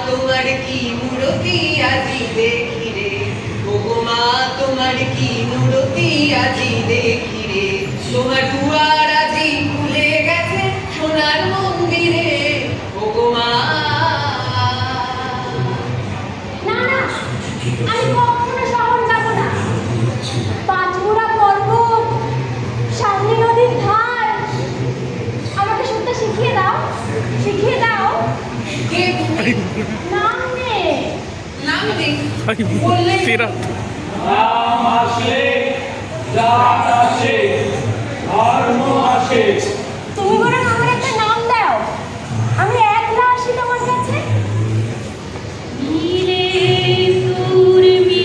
তোমার কি মূরতি আজি দেখি রে, ওগো মা তোমার কি মূরতি আজি দেখি রে, তোমার দুয়ার আজি খুলে গেছে সোনার মন্দিরে, ওগো মা। না না, আমি কখনো শহর যাব না। পাঁচমুড়া পর্বত, সামনে নদীর ধার, আমাকে সত্যি শিখিয়ে দাও, শিখিয়ে দাও। নাম নে, নাম নে বললে নাম আসে, জাত আসে, ধর্ম আসে।